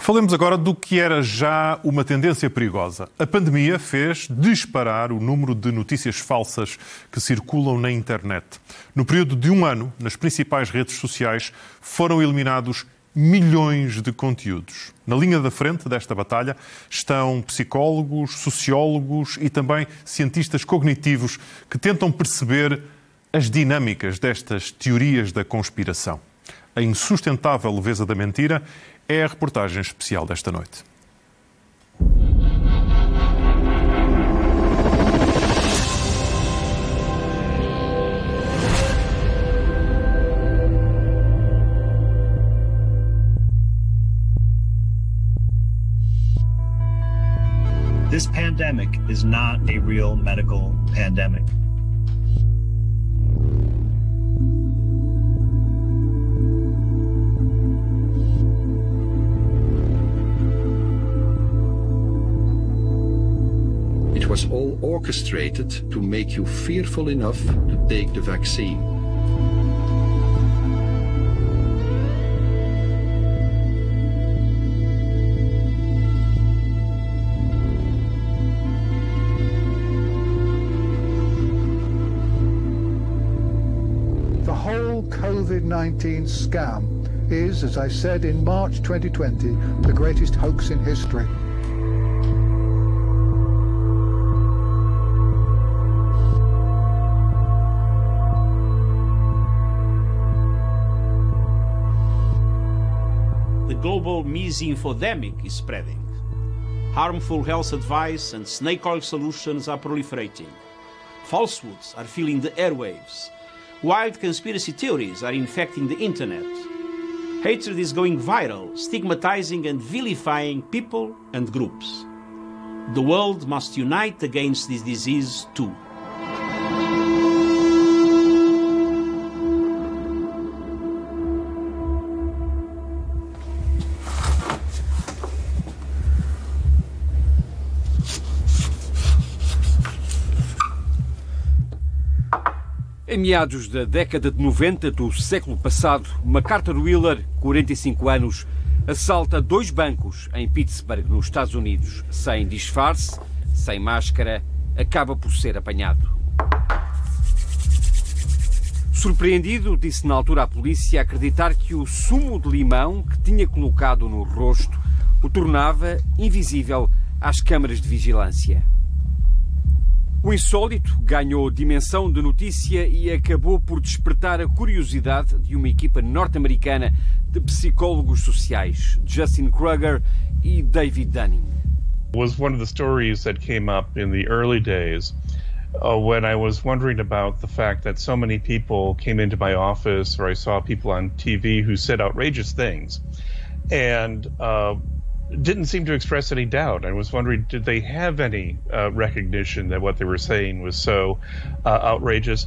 Falemos agora do que era já uma tendência perigosa. A pandemia fez disparar o número de notícias falsas que circulam na internet. No período de um ano, nas principais redes sociais, foram eliminados milhões de conteúdos. Na linha da frente desta batalha estão psicólogos, sociólogos e também cientistas cognitivos que tentam perceber as dinâmicas destas teorias da conspiração. A insustentável leveza da mentira é a reportagem especial desta noite. This pandemic is not a real medical pandemic. It was all orchestrated to make you fearful enough to take the vaccine. The whole COVID-19 scam is, as I said in March 2020, the greatest hoax in history. The global misinfodemic is spreading. Harmful health advice and snake oil solutions are proliferating. Falsehoods are filling the airwaves. Wild conspiracy theories are infecting the internet. Hatred is going viral, stigmatizing and vilifying people and groups. The world must unite against this disease too. Em meados da década de 90 do século passado, MacArthur Wheeler, 45 anos, assalta 2 bancos em Pittsburgh, nos Estados Unidos. Sem disfarce, sem máscara, acaba por ser apanhado. Surpreendido, disse na altura à polícia acreditar que o sumo de limão que tinha colocado no rosto o tornava invisível às câmaras de vigilância. O insólito ganhou dimensão de notícia e acabou por despertar a curiosidade de uma equipa norte-americana de psicólogos sociais, Justin Kruger e David Dunning. It was one of the stories that came up in the early days when I was wondering about the fact that so many people came into my office, or I saw people on TV who said outrageous things and didn't seem to express any doubt. I was wondering, did they have any recognition that what they were saying was so outrageous?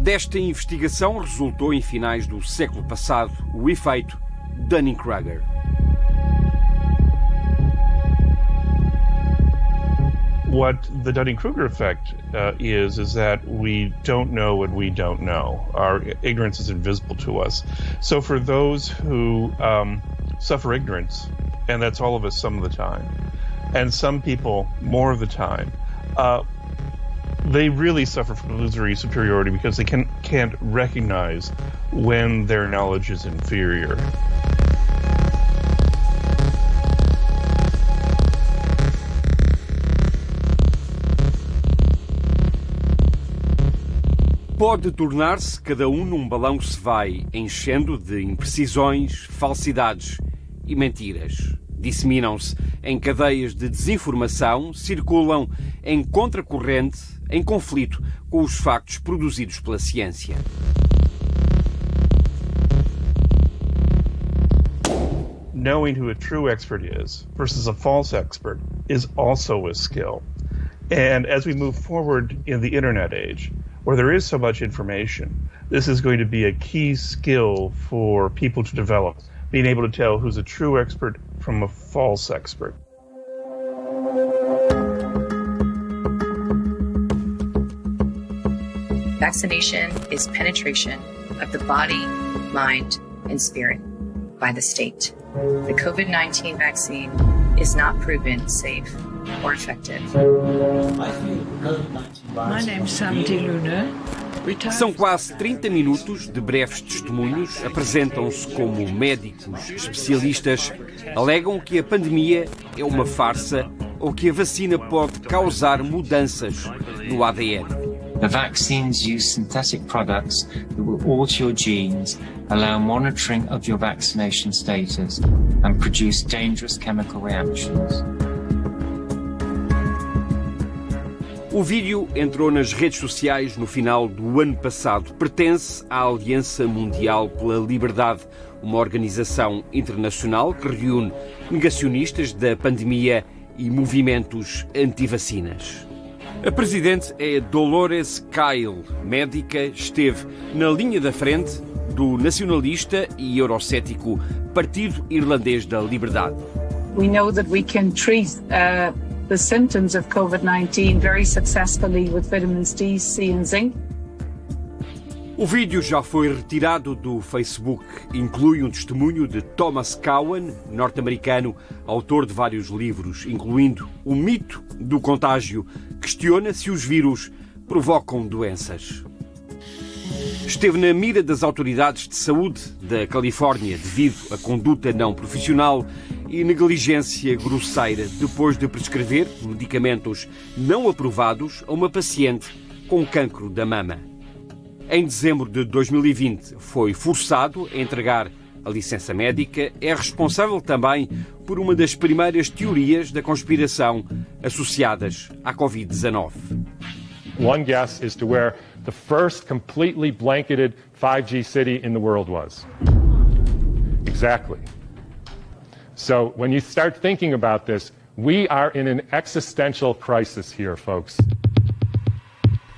Desta investigação resultou, em finais do século passado, o efeito Dunning-Kruger. What the Dunning-Kruger effect is that we don't know what we don't know. Our ignorance is invisible to us. So for those who suffer ignorance, and that's all of us some of the time, and some people more of the time, they really suffer from illusory superiority because they can't recognize when their knowledge is inferior. Pode tornar-se cada um num balão que se vai enchendo de imprecisões, falsidades e mentiras. Disseminam-se em cadeias de desinformação, circulam em contracorrente, em conflito com os factos produzidos pela ciência. Knowing who a true expert is versus a false expert is also a skill. And as we move forward in the internet age, where there is so much information, this is going to be a key skill for people to develop, being able to tell who's a true expert from a false expert. Vaccination is penetration of the body, mind, and spirit by the state. The COVID-19 vaccine is not proven safe or effective. My name's Sandy Luna. São quase 30 minutos de breves testemunhos. Apresentam-se como médicos especialistas. Alegam que a pandemia é uma farsa ou que a vacina pode causar mudanças no ADN. The vaccines use synthetic products that will alter your genes, allow monitoring of your vaccination status, and produce dangerous chemical reactions. O vídeo entrou nas redes sociais no final do ano passado. Pertence à Aliança Mundial pela Liberdade, uma organização internacional que reúne negacionistas da pandemia e movimentos anti-vacinas. A presidente é Dolores Kyle, médica, esteve na linha da frente do nacionalista e eurocético Partido Irlandês da Liberdade. We know that we can treat the symptoms of COVID-19 very successfully with vitamins D, C and zinc. O vídeo já foi retirado do Facebook. Inclui um testemunho de Thomas Cowan, norte-americano, autor de vários livros, incluindo O Mito do Contágio. Questiona se os vírus provocam doenças. Esteve na mira das autoridades de saúde da Califórnia devido a conduta não profissional e negligência grosseira depois de prescrever medicamentos não aprovados a uma paciente com cancro da mama. Em dezembro de 2020 foi forçado a entregar a licença médica. É responsável também por uma das primeiras teorias da conspiração associadas à Covid-19. One guess is to where the first completely blanketed 5G city in the world was. Exactly. So when you start thinking about this, we are in an existential crisis here, folks.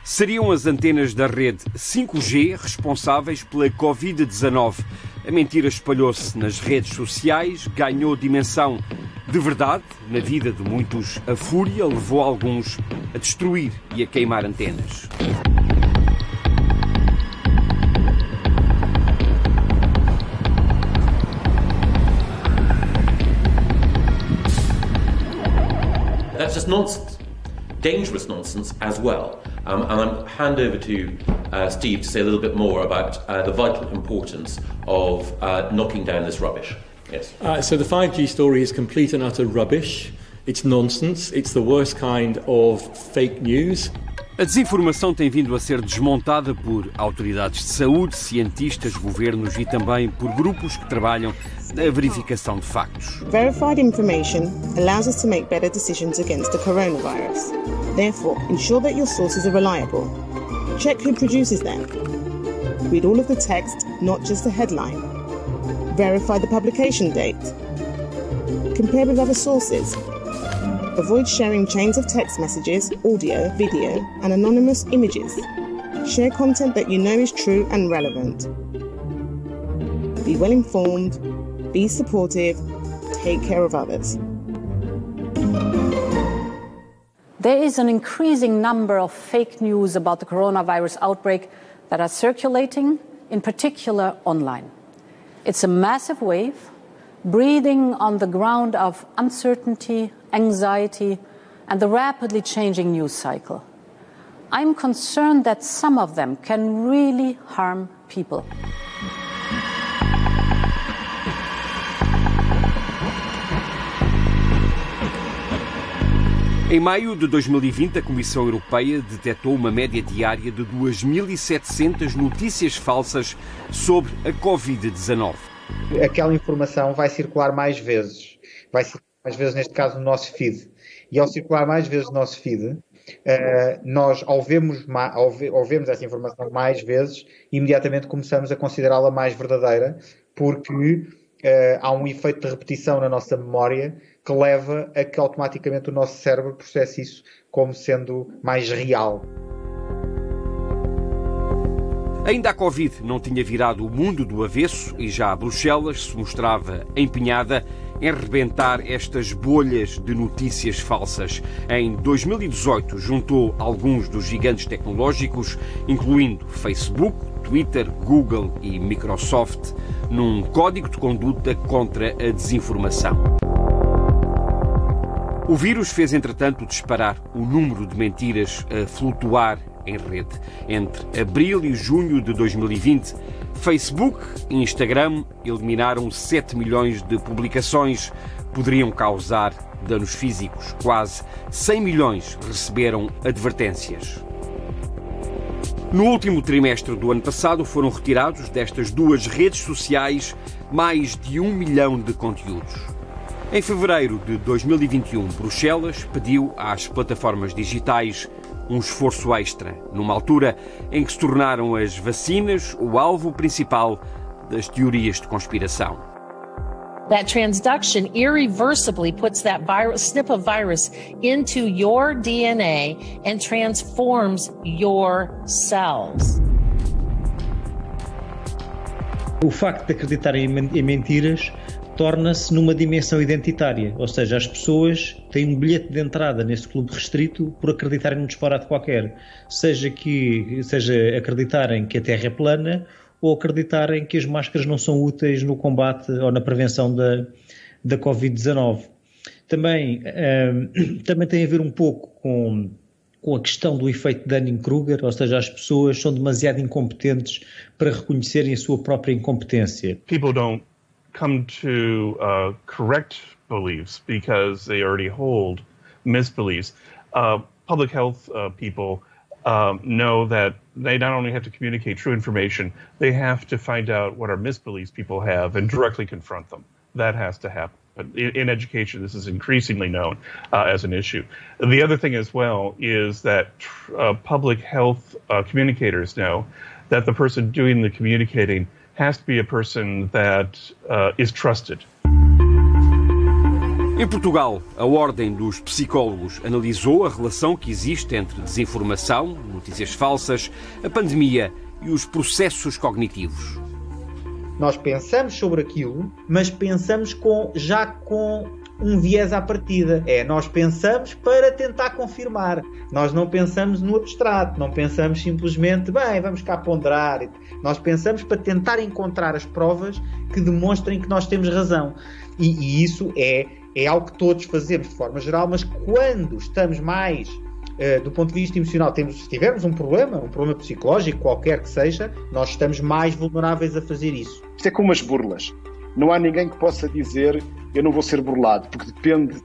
Seriam as antenas da rede 5G responsáveis pela Covid-19. A mentira espalhou-se nas redes sociais, ganhou dimensão de verdade na vida de muitos. A fúria levou alguns a destruir e a queimar antenas. That's just nonsense. Dangerous nonsense as well. And I'll hand over to Steve to say a little bit more about the vital importance of knocking down this rubbish. Yes. So the 5G story is complete and utter rubbish. It's nonsense. It's the worst kind of fake news. A desinformação tem vindo a ser desmontada por autoridades de saúde, cientistas, governos e também por grupos que trabalham na verificação de factos. Verified information allows us to make better decisions against the coronavirus. Therefore, ensure that your sources are reliable. Check who produces them. Read all of the text, not just the headline. Verify the publication date. Compare with other sources. Avoid sharing chains of text messages, audio, video, and anonymous images. Share content that you know is true and relevant. Be well informed, be supportive, take care of others. There is an increasing number of fake news about the coronavirus outbreak that are circulating, in particular online. It's a massive wave, breathing on the ground of uncertainty, anxiety, and the rapidly changing news cycle. I'm concerned that some of them can really harm people. Em maio de 2020, a Comissão Europeia detectou uma média diária de 2.700 notícias falsas sobre a Covid-19. Aquela informação vai circular mais vezes. Vai circular mais vezes, neste caso, no nosso feed. E ao circular mais vezes no nosso feed, nós, ao vermos essa informação mais vezes, imediatamente começamos a considerá-la mais verdadeira, porque há um efeito de repetição na nossa memória que leva a que automaticamente o nosso cérebro processe isso como sendo mais real. Ainda a Covid não tinha virado o mundo do avesso e já Bruxelas se mostrava empenhada em rebentar estas bolhas de notícias falsas. Em 2018, juntou alguns dos gigantes tecnológicos, incluindo Facebook, Twitter, Google e Microsoft, num código de conduta contra a desinformação. O vírus fez, entretanto, disparar o número de mentiras a flutuar em rede. Entre abril e junho de 2020, Facebook e Instagram eliminaram 7 milhões de publicações. Poderiam causar danos físicos. Quase 100 milhões receberam advertências. No último trimestre do ano passado, foram retirados destas duas redes sociais mais de 1 milhão de conteúdos. Em fevereiro de 2021, Bruxelas pediu às plataformas digitais um esforço extra, numa altura em que se tornaram as vacinas o alvo principal das teorias de conspiração. That transduction irreversibly puts that snip of virus into your DNA and transforms your cells. O facto de acreditarem em mentiras torna-se numa dimensão identitária, ou seja, as pessoas têm um bilhete de entrada nesse clube restrito por acreditarem num disparate qualquer, seja acreditarem que a Terra é plana ou acreditarem que as máscaras não são úteis no combate ou na prevenção da Covid-19. Também tem a ver um pouco com a questão do efeito Dunning-Kruger, ou seja, as pessoas são demasiado incompetentes para reconhecerem a sua própria incompetência. People don't come to correct beliefs because they already hold misbeliefs. Public health people know that they not only have to communicate true information, they have to find out what our misbeliefs people have and directly confront them. That has to happen. In education, this is increasingly known as an issue. The other thing as well is that public health communicators know that the person doing the communicating has to be a person that is trusted. Em Portugal, a Ordem dos Psicólogos analisou a relação que existe entre desinformação, notícias falsas, a pandemia e os processos cognitivos. Nós pensamos sobre aquilo, mas pensamos já com um viés à partida. Nós pensamos para tentar confirmar. Nós não pensamos no abstrato, não pensamos simplesmente, vamos cá ponderar. Nós pensamos para tentar encontrar as provas que demonstrem que nós temos razão. E isso é algo que todos fazemos de forma geral, mas quando estamos mais, do ponto de vista emocional, se tivermos um problema psicológico, qualquer que seja, nós estamos mais vulneráveis a fazer isso. Isto é como as burlas. Não há ninguém que possa dizer eu não vou ser burlado, porque depende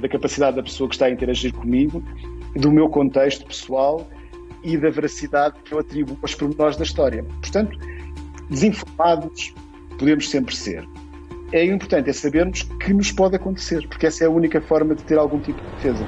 da capacidade da pessoa que está a interagir comigo, do meu contexto pessoal e da veracidade que eu atribuo aos pormenores da história. Portanto, desinformados podemos sempre ser. É importante sabermos que nos pode acontecer, porque essa é a única forma de ter algum tipo de defesa.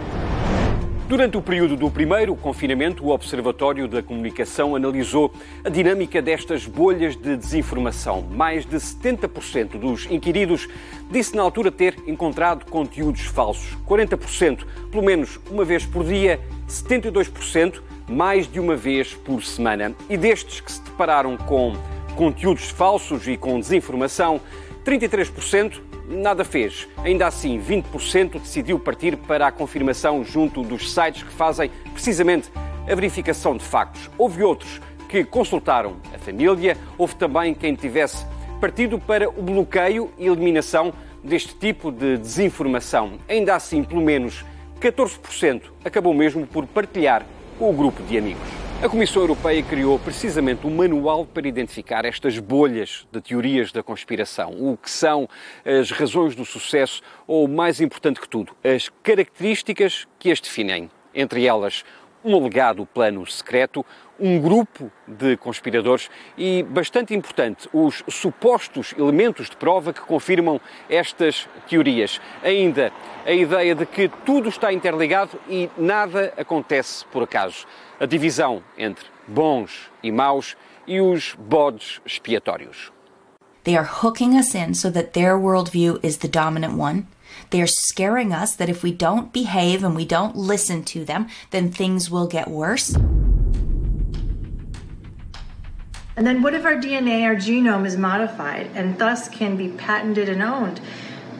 Durante o período do primeiro confinamento, o Observatório da Comunicação analisou a dinâmica destas bolhas de desinformação. Mais de 70% dos inquiridos disse na altura ter encontrado conteúdos falsos. 40%, pelo menos uma vez por dia, 72%, mais de uma vez por semana. E destes que se depararam com conteúdos falsos e com desinformação, 33% nada fez. Ainda assim, 20% decidiu partir para a confirmação junto dos sites que fazem precisamente a verificação de factos. Houve outros que consultaram a família, houve também quem tivesse partido para o bloqueio e eliminação deste tipo de desinformação. Ainda assim, pelo menos 14% acabou mesmo por partilhar com o grupo de amigos. A Comissão Europeia criou precisamente um manual para identificar estas bolhas de teorias da conspiração. O que são as razões do sucesso ou, mais importante que tudo, as características que as definem. Entre elas, um alegado plano secreto, um grupo de conspiradores e, bastante importante, os supostos elementos de prova que confirmam estas teorias. Ainda a ideia de que tudo está interligado e nada acontece por acaso. A divisão entre bons e maus e os bodes expiatórios. They are hooking us in so that their worldview is the dominant one. They are scaring us that if we don't behave and we don't listen to them, then things will get worse. And then what if our DNA, our genome is modified and thus can be patented and owned?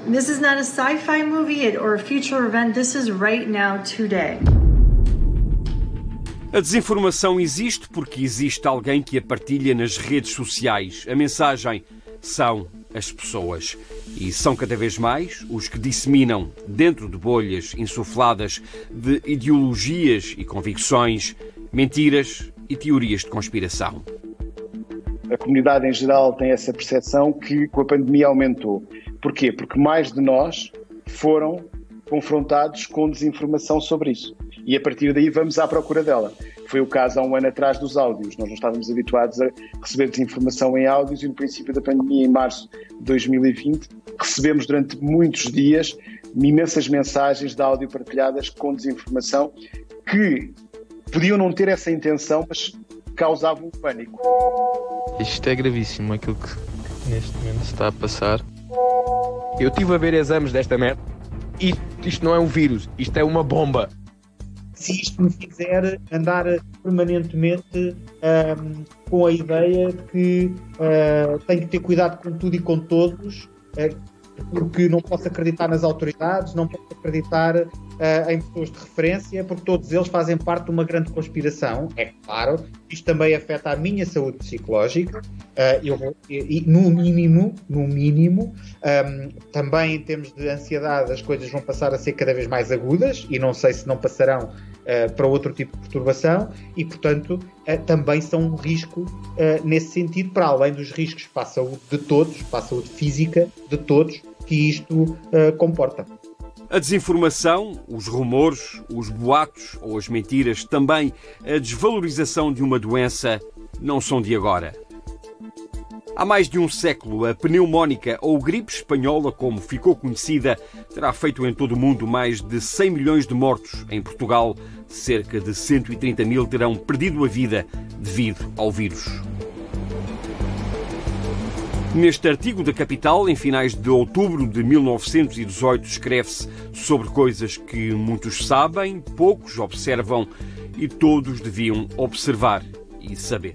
This is not a sci-fi movie or a future event. This is right now, today. A desinformação existe porque existe alguém que a partilha nas redes sociais. A mensagem são as pessoas. E são cada vez mais os que disseminam, dentro de bolhas insufladas de ideologias e convicções, mentiras e teorias de conspiração. A comunidade em geral tem essa percepção que com a pandemia aumentou. Porquê? Porque mais de nós foram confrontados com desinformação sobre isso. E a partir daí vamos à procura dela. Foi o caso há um ano atrás dos áudios. Nós não estávamos habituados a receber desinformação em áudios e no princípio da pandemia, em março de 2020, recebemos durante muitos dias imensas mensagens de áudio partilhadas com desinformação que podiam não ter essa intenção, mas causavam pânico. Isto é gravíssimo, aquilo que neste momento se está a passar. Eu estive a ver exames desta merda. Isto não é um vírus, isto é uma bomba. Se isto me fizer andar permanentemente com a ideia de que tenho que ter cuidado com tudo e com todos, porque não posso acreditar nas autoridades, não posso acreditar em pessoas de referência, porque todos eles fazem parte de uma grande conspiração. É claro, isto também afeta a minha saúde psicológica, no mínimo, também em termos de ansiedade as coisas vão passar a ser cada vez mais agudas e não sei se não passarão para outro tipo de perturbação e, portanto, também são um risco nesse sentido, para além dos riscos para a saúde de todos, para a saúde física de todos, que isto comporta. A desinformação, os rumores, os boatos ou as mentiras, também a desvalorização de uma doença, não são de agora. Há mais de um século, a pneumónica ou gripe espanhola, como ficou conhecida, terá feito em todo o mundo mais de 100 milhões de mortos. Em Portugal, cerca de 130 mil terão perdido a vida devido ao vírus. Neste artigo da Capital, em finais de outubro de 1918, escreve-se sobre coisas que muitos sabem, poucos observam e todos deviam observar e saber.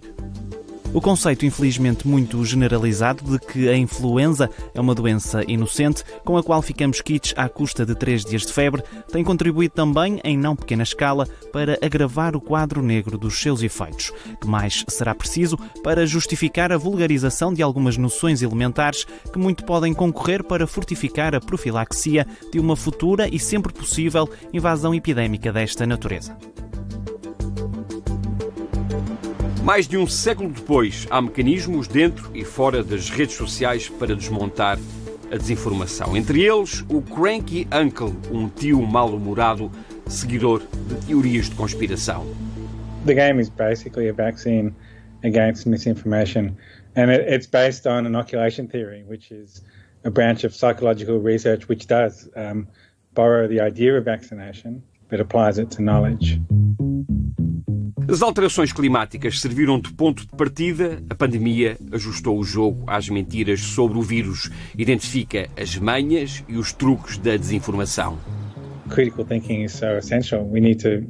O conceito, infelizmente, muito generalizado de que a influenza é uma doença inocente, com a qual ficamos quites à custa de 3 dias de febre, tem contribuído também, em não pequena escala, para agravar o quadro negro dos seus efeitos. Que mais será preciso para justificar a vulgarização de algumas noções elementares que muito podem concorrer para fortificar a profilaxia de uma futura e sempre possível invasão epidémica desta natureza. Mais de um século depois, há mecanismos dentro e fora das redes sociais para desmontar a desinformação. Entre eles, o Cranky Uncle, um tio mal-humorado, seguidor de teorias de conspiração. The game is basically a vaccine against misinformation, and it's based on inoculation theory, which is a branch of psychological research which does borrow the idea of vaccination, but applies it to knowledge. As alterações climáticas serviram de ponto de partida. A pandemia ajustou o jogo às mentiras sobre o vírus. Identifica as manhas e os truques da desinformação. Critical thinking is so essential. We need to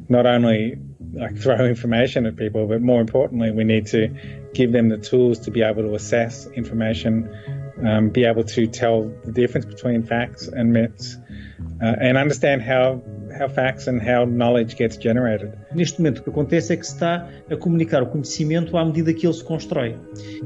not only throw information at people, but more importantly, we need to give them the tools to be able to assess information, be able to tell the difference between facts and myths, and understand how facts and how knowledge gets generated. Neste momento o que acontece é que se está a comunicar o conhecimento à medida que ele se constrói.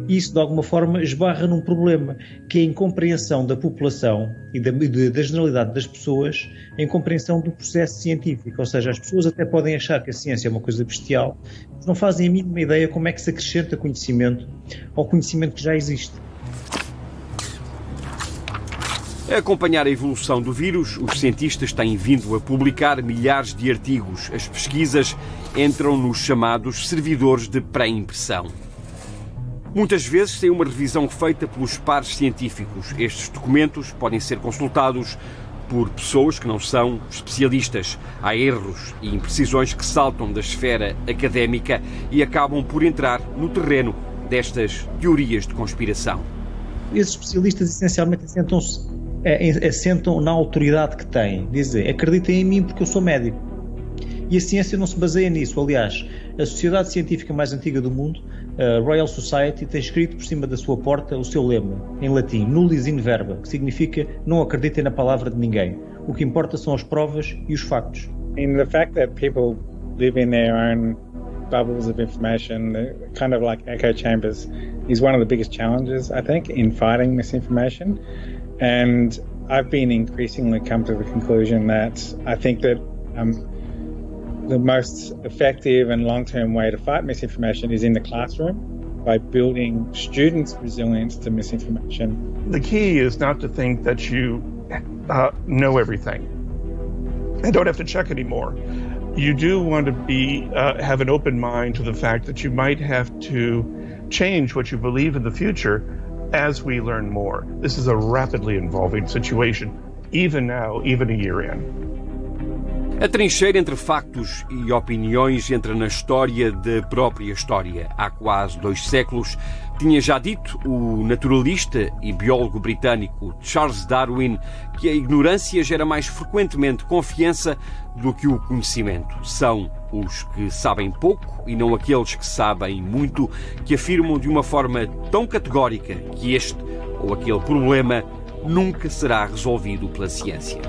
E isso, de alguma forma, esbarra num problema, que é a incompreensão da população e da generalidade das pessoas, a incompreensão do processo científico. Ou seja, as pessoas até podem achar que a ciência é uma coisa bestial, mas não fazem a mínima ideia como é que se acrescenta conhecimento ao conhecimento que já existe. A acompanhar a evolução do vírus, os cientistas têm vindo a publicar milhares de artigos. As pesquisas entram nos chamados servidores de pré-impressão. Muitas vezes sem uma revisão feita pelos pares científicos. Estes documentos podem ser consultados por pessoas que não são especialistas. Há erros e imprecisões que saltam da esfera académica e acabam por entrar no terreno destas teorias de conspiração. Esses especialistas essencialmente assentam na autoridade que têm. Dizem, acreditem em mim porque eu sou médico. E a ciência não se baseia nisso. Aliás, a sociedade científica mais antiga do mundo, a Royal Society, tem escrito por cima da sua porta o seu lema, em latim, nullis in verba, que significa não acreditem na palavra de ninguém. O que importa são as provas e os factos. And the fact that people live in their own bubbles of information, kind of like echo chambers, is one of the biggest challenges, I think, in fighting misinformation. And I've been increasingly come to the conclusion that I think that the most effective and long-term way to fight misinformation is in the classroom, by building students' resilience to misinformation. The key is not to think that you know everything and don't have to check anymore. You do want to have an open mind to the fact that you might have to change what you believe in the future as we learn more. This is a rapidly evolving situation, even now, even a year in. A trincheira entre factos e opiniões entra na história da própria história. Há quase 2 séculos, tinha já dito o naturalista e biólogo britânico Charles Darwin que a ignorância gera mais frequentemente confiança do que o conhecimento. São os que sabem pouco e não aqueles que sabem muito que afirmam de uma forma tão categórica que este ou aquele problema nunca será resolvido pela ciência.